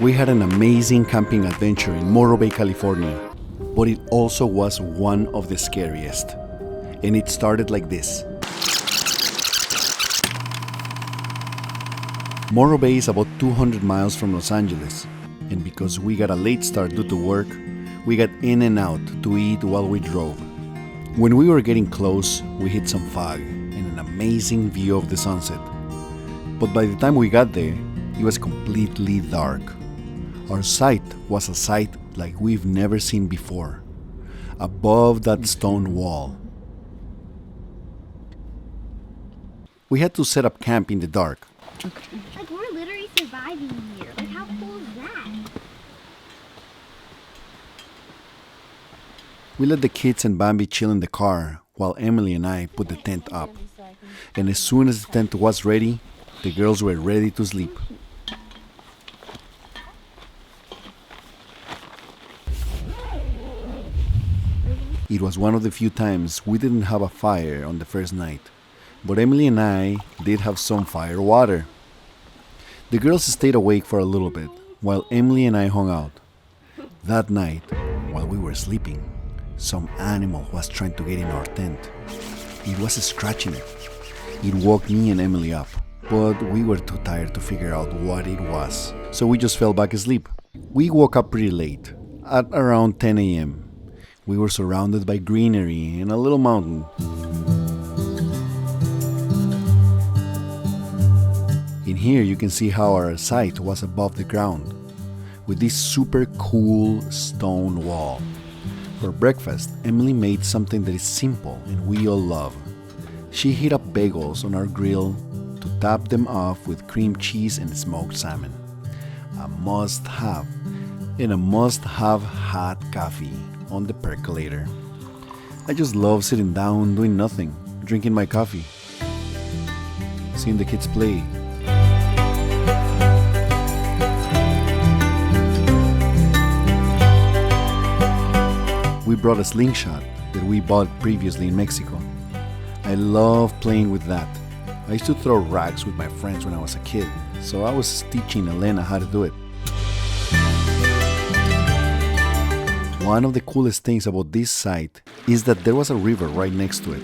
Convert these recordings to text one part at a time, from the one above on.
We had an amazing camping adventure in Morro Bay, California, but it also was one of the scariest. And it started like this. Morro Bay is about 200 miles from Los Angeles, and because we got a late start due to work, we got in and out to eat while we drove. When we were getting close, we hit some fog and an amazing view of the sunset. But by the time we got there, it was completely dark. Our sight was a sight like we've never seen before, above that stone wall. We had to set up camp in the dark. Like, we're literally surviving here. Like, how cool is that? We let the kids and Bambi chill in the car while Emily and I put the tent up. And as soon as the tent was ready, the girls were ready to sleep. It was one of the few times we didn't have a fire on the first night, but Emily and I did have some fire water. The girls stayed awake for a little bit while Emily and I hung out. That night, while we were sleeping, some animal was trying to get in our tent. It was scratching it. It woke me and Emily up, but we were too tired to figure out what it was, so we just fell back asleep. We woke up pretty late, at around 10 a.m. We were surrounded by greenery and a little mountain. In here you can see how our site was above the ground, with this super cool stone wall. For breakfast, Emily made something that is simple and we all love. She heated up bagels on our grill to top them off with cream cheese and smoked salmon. A must-have, and a must-have hot coffee on the percolator. I just love sitting down, doing nothing, drinking my coffee, seeing the kids play. We brought a slingshot that we bought previously in Mexico. I love playing with that. I used to throw rocks with my friends when I was a kid, so I was teaching Elena how to do it. One of the coolest things about this site is that there was a river right next to it.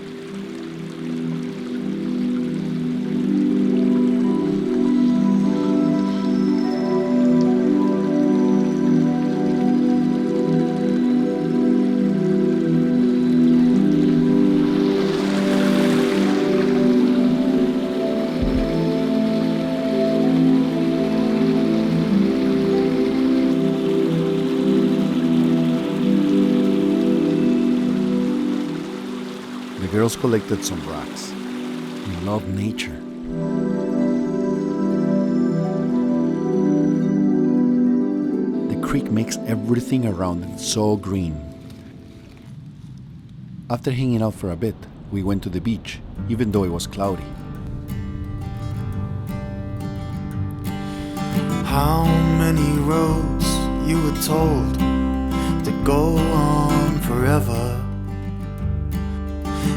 The girls collected some rocks. We love nature. The creek makes everything around it so green. After hanging out for a bit, we went to the beach, even though it was cloudy. How many roads you were told to go on forever?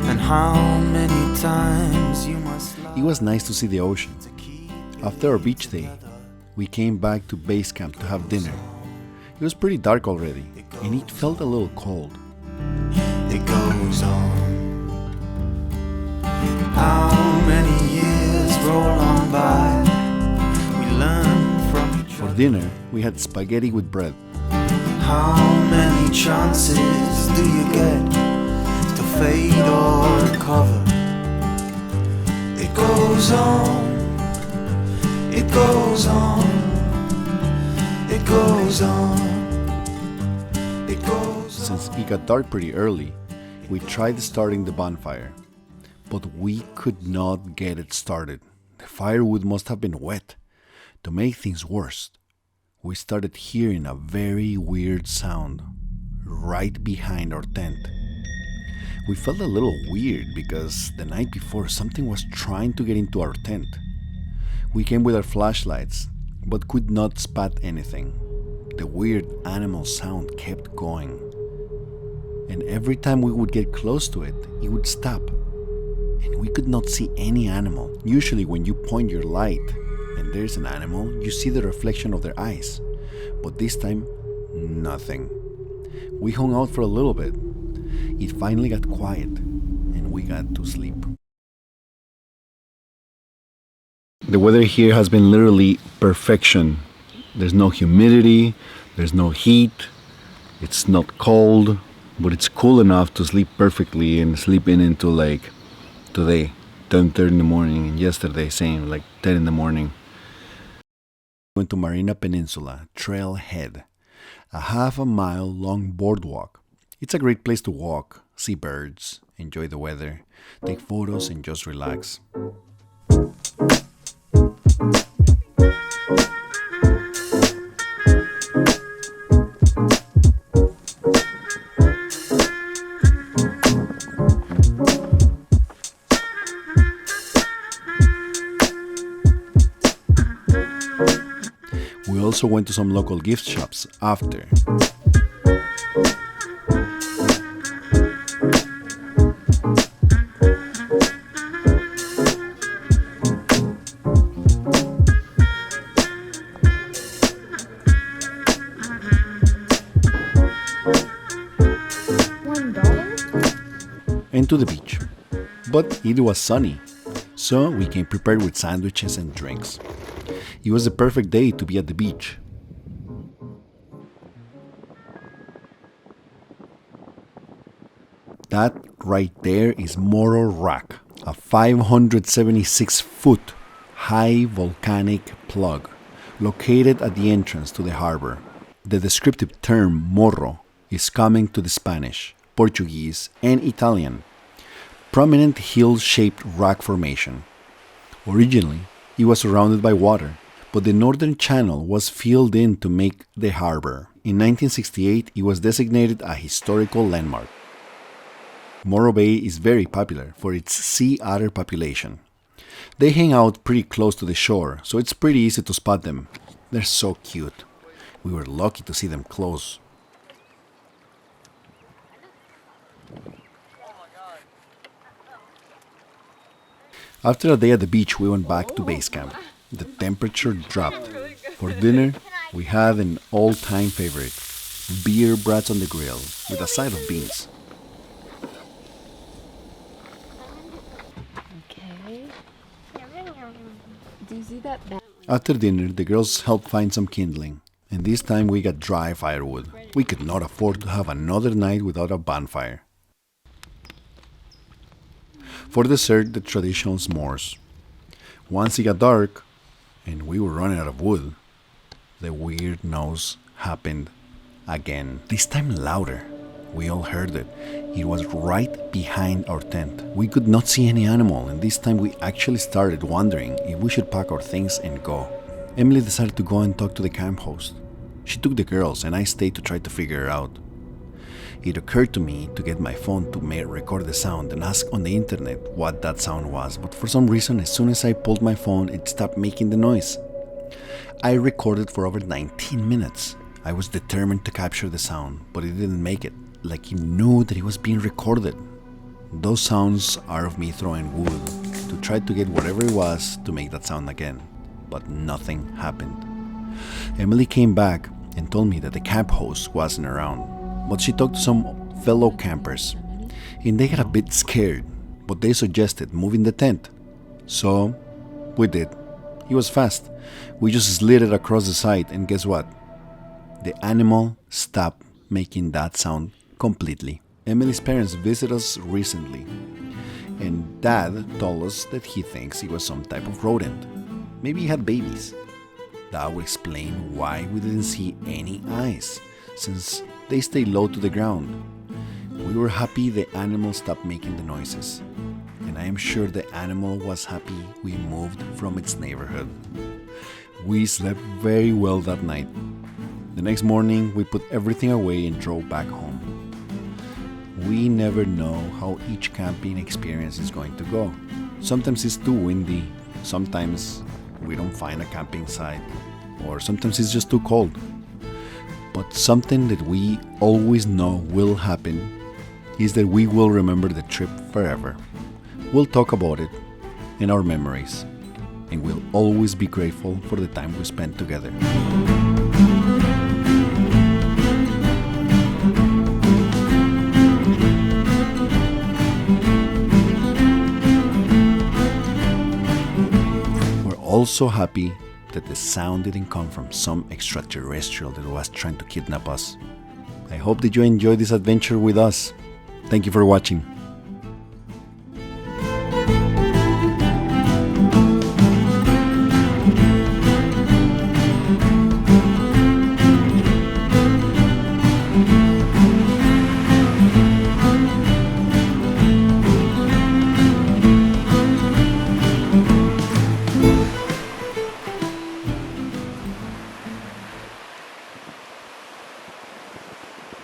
And how many times you must lie. It was nice to see the ocean. After our beach day, we came back to base camp to have dinner. It was pretty dark already, and it felt a little cold. It goes on. How many years roll on by? We learn from each For other. dinner, we had spaghetti with bread. How many chances do you get to fade or recover? It goes on. It goes on. It goes on. It goes on. Since it got dark pretty early, we tried starting the bonfire, but we could not get it started. The firewood must have been wet. To make things worse, we started hearing a very weird sound right behind our tent. We felt a little weird because the night before something was trying to get into our tent. We came with our flashlights, but could not spot anything. The weird animal sound kept going. And every time we would get close to it, it would stop. And we could not see any animal. Usually when you point your light and there's an animal, you see the reflection of their eyes. But this time, nothing. We hung out for a little bit. It finally got quiet, and we got to sleep. The weather here has been literally perfection. There's no humidity, there's no heat, it's not cold, but it's cool enough to sleep perfectly and sleep in into like today, 10:30 in the morning, and yesterday same, like 10 in the morning. Went to Marina Peninsula, Trailhead, a half a mile long boardwalk. It's a great place to walk, see birds, enjoy the weather, take photos and just relax. We also went to some local gift shops after. And to the beach. But it was sunny, so we came prepared with sandwiches and drinks. It was the perfect day to be at the beach. That right there is Morro Rock, a 576-foot high volcanic plug located at the entrance to the harbor. The descriptive term morro is coming to the Spanish, Portuguese, and Italian. Prominent hill-shaped rock formation. Originally, it was surrounded by water, but the northern channel was filled in to make the harbor. In 1968, it was designated a historical landmark. Morro Bay is very popular for its sea otter population. They hang out pretty close to the shore, so it's pretty easy to spot them. They're so cute. We were lucky to see them close. After a day at the beach, we went back to base camp. The temperature dropped. For dinner, we had an all-time favorite, beer brats on the grill with a side of beans. Okay. Do you see that? After dinner, the girls helped find some kindling, and this time we got dry firewood. We could not afford to have another night without a bonfire. For dessert, the traditional s'mores. Once it got dark, and we were running out of wood, the weird noise happened again. This time louder. We all heard it. It was right behind our tent. We could not see any animal, and this time we actually started wondering if we should pack our things and go. Emily decided to go and talk to the camp host. She took the girls, and I stayed to try to figure it out. It occurred to me to get my phone to record the sound and ask on the internet what that sound was, but for some reason, as soon as I pulled my phone, it stopped making the noise. I recorded for over 19 minutes. I was determined to capture the sound, but it didn't make it, like it knew that it was being recorded. Those sounds are of me throwing wood to try to get whatever it was to make that sound again, but nothing happened. Emily came back and told me that the camp host wasn't around. But she talked to some fellow campers, and they got a bit scared, but they suggested moving the tent. So, we did. It was fast. We just slid it across the site, and guess what? The animal stopped making that sound completely. Emily's parents visited us recently, and Dad told us that he thinks it was some type of rodent. Maybe he had babies. That would explain why we didn't see any eyes, since they stay low to the ground. We were happy the animal stopped making the noises, and I am sure the animal was happy we moved from its neighborhood. We slept very well that night. The next morning, we put everything away and drove back home. We never know how each camping experience is going to go. Sometimes it's too windy, sometimes we don't find a camping site, or sometimes it's just too cold. But something that we always know will happen is that we will remember the trip forever. We'll talk about it in our memories, and we'll always be grateful for the time we spent together. also happy that the sound didn't come from some extraterrestrial that was trying to kidnap us. I hope that you enjoyed this adventure with us. Thank you for watching.